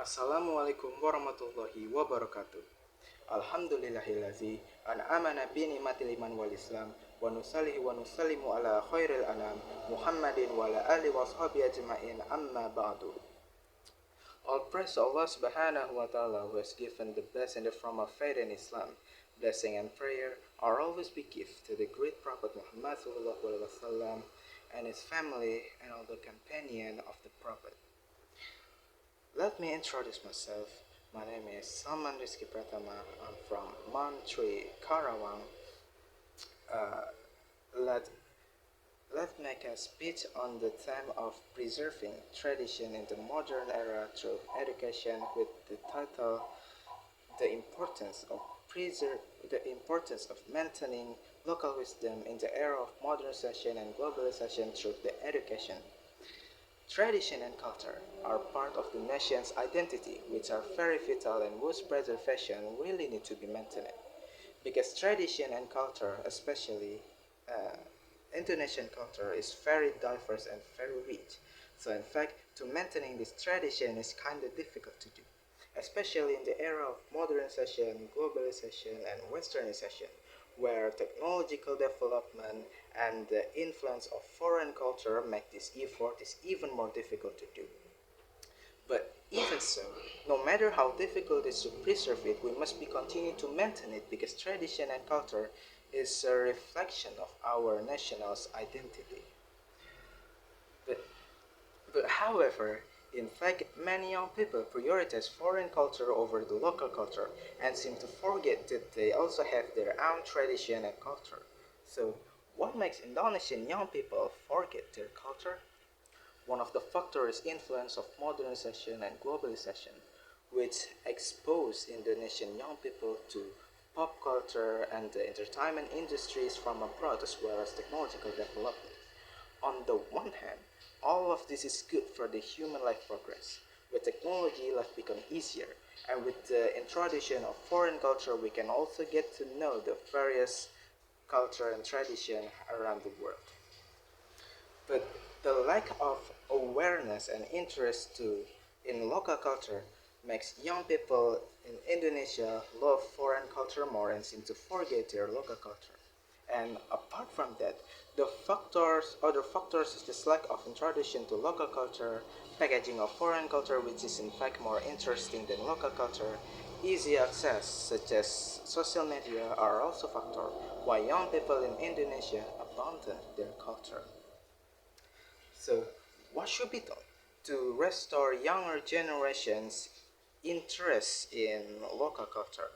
Assalamualaikum warahmatullahi wabarakatuh. Alhamdulillahillazi an'amana bi ni'matil iman wal islam wa nusallihi wa nusallimu ala khairil anam Muhammadin wa ala alihi wa sahbihi ajma'in amma ba'du. All praise to Allah subhanahu wa ta'ala who has given the best in the form of faith in Islam. Blessing and prayer are always be given to the great Prophet Muhammad sallallahu alaihi wasallam and his family and all the companion of the Prophet. Let me introduce myself. My name is Salman Rizky Pratama. I'm from Montreal, Karawang. Let's make a speech on the theme of preserving tradition in the modern era through education with the title The Importance of Maintaining Local Wisdom in the Era of Modernization and Globalization through the Education. Tradition and culture are part of the nation's identity, which are very vital and whose preservation really need to be maintained. Because tradition and culture, especially Indonesian culture, is very diverse and very rich. So in fact, to maintaining this tradition is kind of difficult to do, especially in the era of modernization, globalization, and westernization, where technological development and the influence of foreign culture make this effort is even more difficult to do. But even so, no matter how difficult it is to preserve it, we must be continue to maintain it because tradition and culture is a reflection of our national's identity. But however, in fact, many young people prioritize foreign culture over the local culture and seem to forget that they also have their own tradition and culture. So, what makes Indonesian young people forget their culture? One of the factors is influence of modernization and globalization, which expose Indonesian young people to pop culture and the entertainment industries from abroad as well as technological development. On the one hand, all of this is good for the human life progress. With technology, life becomes easier, and with the introduction of foreign culture, we can also get to know the various culture and tradition around the world. But the lack of awareness and interest in local culture makes young people in Indonesia love foreign culture more and seem to forget their local culture. And apart from that, other factors is this lack of introduction to local culture, packaging of foreign culture, which is in fact more interesting than local culture, easy access, such as social media, are also factors why young people in Indonesia abandon their culture. So, what should be done to restore younger generations' interest in local culture?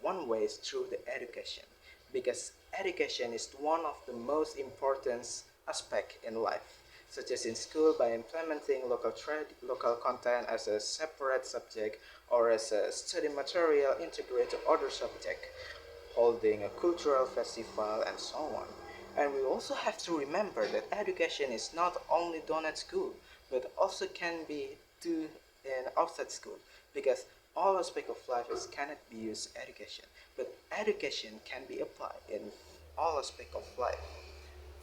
One way is through the education, because education is one of the most important aspects in life, such as in school by implementing local content as a separate subject or as a study material integrated to other subject, holding a cultural festival and so on. And we also have to remember that education is not only done at school, but also can be done in outside school, because all aspects of life cannot be used education, but education can be applied in all aspects of life.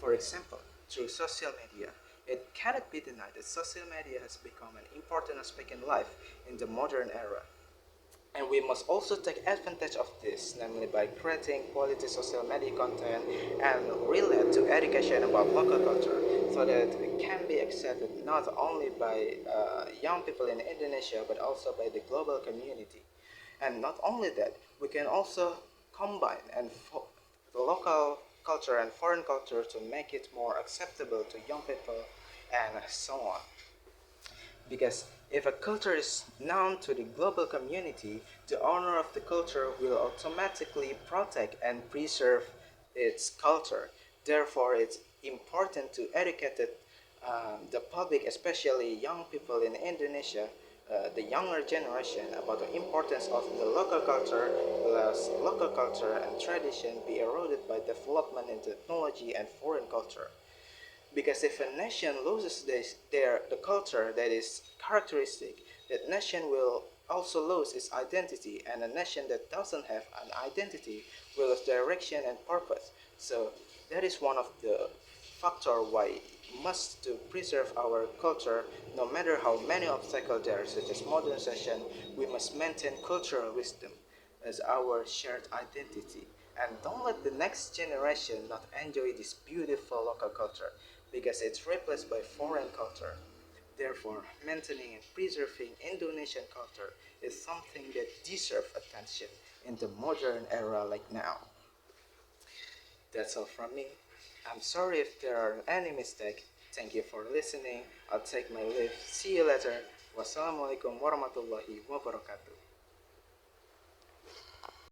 For example, through social media, it cannot be denied that social media has become an important aspect in life in the modern era. And we must also take advantage of this, namely by creating quality social media content and relate to education about local culture so that it can be accepted not only by young people in Indonesia but also by the global community. And not only that, we can also combine the local culture and foreign culture to make it more acceptable to young people and so on. Because if a culture is known to the global community, the owner of the culture will automatically protect and preserve its culture. Therefore, it's important to educate the public, especially young people in Indonesia, the younger generation, about the importance of the local culture, lest local culture and tradition be eroded by development in technology and foreign culture. Because if a nation loses the culture that is characteristic, that nation will also lose its identity, and a nation that doesn't have an identity will lose direction and purpose. So that is one of the factor why must to preserve our culture. No matter how many obstacles there are, such as modernization, we must maintain cultural wisdom as our shared identity. And don't let the next generation not enjoy this beautiful local culture because it's replaced by foreign culture. Therefore, maintaining and preserving Indonesian culture is something that deserves attention in the modern era like now. That's all from me. I'm sorry if there are any mistakes. Thank you for listening. I'll take my leave. See you later. Wassalamualaikum warahmatullahi wabarakatuh.